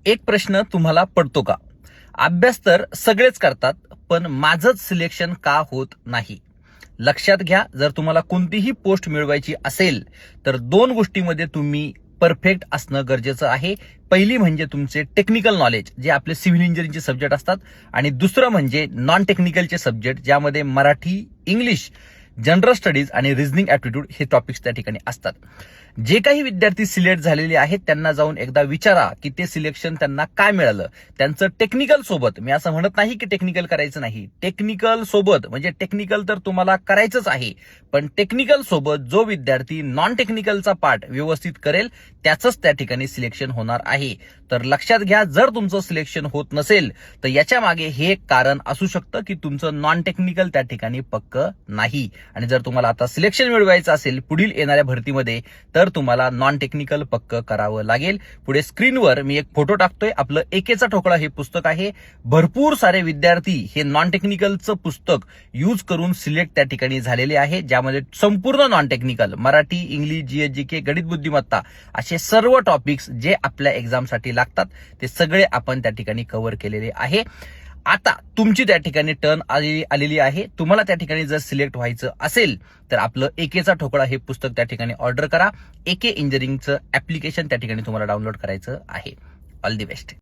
एक प्रश्न तुम्हाला पडतो का? अभ्यास तर सगळेच करतात, पण माझंच सिलेक्शन का होत नाही? लक्षात घ्या, जर तुम्हाला कोणतीही पोस्ट मिळवायची असेल तर दोन गोष्टींमध्ये तुम्ही परफेक्ट असणं गरजेचं आहे. पहिली म्हणजे तुमचे टेक्निकल नॉलेज, जे आपले सिव्हिल इंजिनिअरिंगचे सब्जेक्ट असतात, आणि दुसरं म्हणजे नॉन टेक्निकलचे सब्जेक्ट, ज्यामध्ये मराठी, इंग्लिश, जनरल स्टडीज आणि रिझनिंग ऍप्टिट्यूड हे टॉपिक्स त्या ठिकाणी असतात. जे काही विद्यार्थी सिलेक्ट झालेले आहेत त्यांना जाऊन एकदा विचारा की ते सिलेक्शन त्यांना काय मिळालं. त्यांचं टेक्निकल सोबत, मी असं म्हणत नाही की टेक्निकल करायचं नाही, टेक्निकल सोबत म्हणजे टेक्निकल तर तुम्हाला करायचंच आहे, पण टेक्निकल सोबत जो विद्यार्थी नॉन टेक्निकलचा पार्ट व्यवस्थित करेल त्याचंच त्या ठिकाणी सिलेक्शन होणार आहे. तर लक्षात घ्या, जर तुमचं सिलेक्शन होत नसेल तर याच्या मागे हे एक कारण असू शकतं की तुमचं नॉन टेक्निकल त्या ठिकाणी पक्क नाही. आणि जर तुम्हाला आता सिलेक्शन मिळवायचं असेल पुढील येणाऱ्या भरतीमध्ये तर तुम्हाला नॉन टेक्निकल पक्क करावं लागेल. पुढे स्क्रीनवर मी एक फोटो टाकतोय, आपलं एकेचा ठोकळा हे पुस्तक आहे. भरपूर सारे विद्यार्थी हे नॉन टेक्निकलचं पुस्तक यूज करून सिलेक्ट त्या ठिकाणी झालेले आहे, ज्यामध्ये संपूर्ण non technical Marathi, English, GS, GK, गणित, बुद्धिमत्ता असे सर्व टॉपिक्स जे आपल्या एक्झामसाठी लागतात ते सगळे आपण त्या ठिकाणी कव्हर केलेले आहे. आता तुमची त्या ठिकाणी टर्न आलेली आहे. तुम्हाला त्या ठिकाणी जर सिलेक्ट व्हायचं असेल तर आपलं एकेचा ठोकळा हे पुस्तक त्या ठिकाणी ऑर्डर करा. एके इंजिनिअरिंगचं ऍप्लिकेशन त्या ठिकाणी तुम्हाला डाउनलोड करायचं आहे. All the best.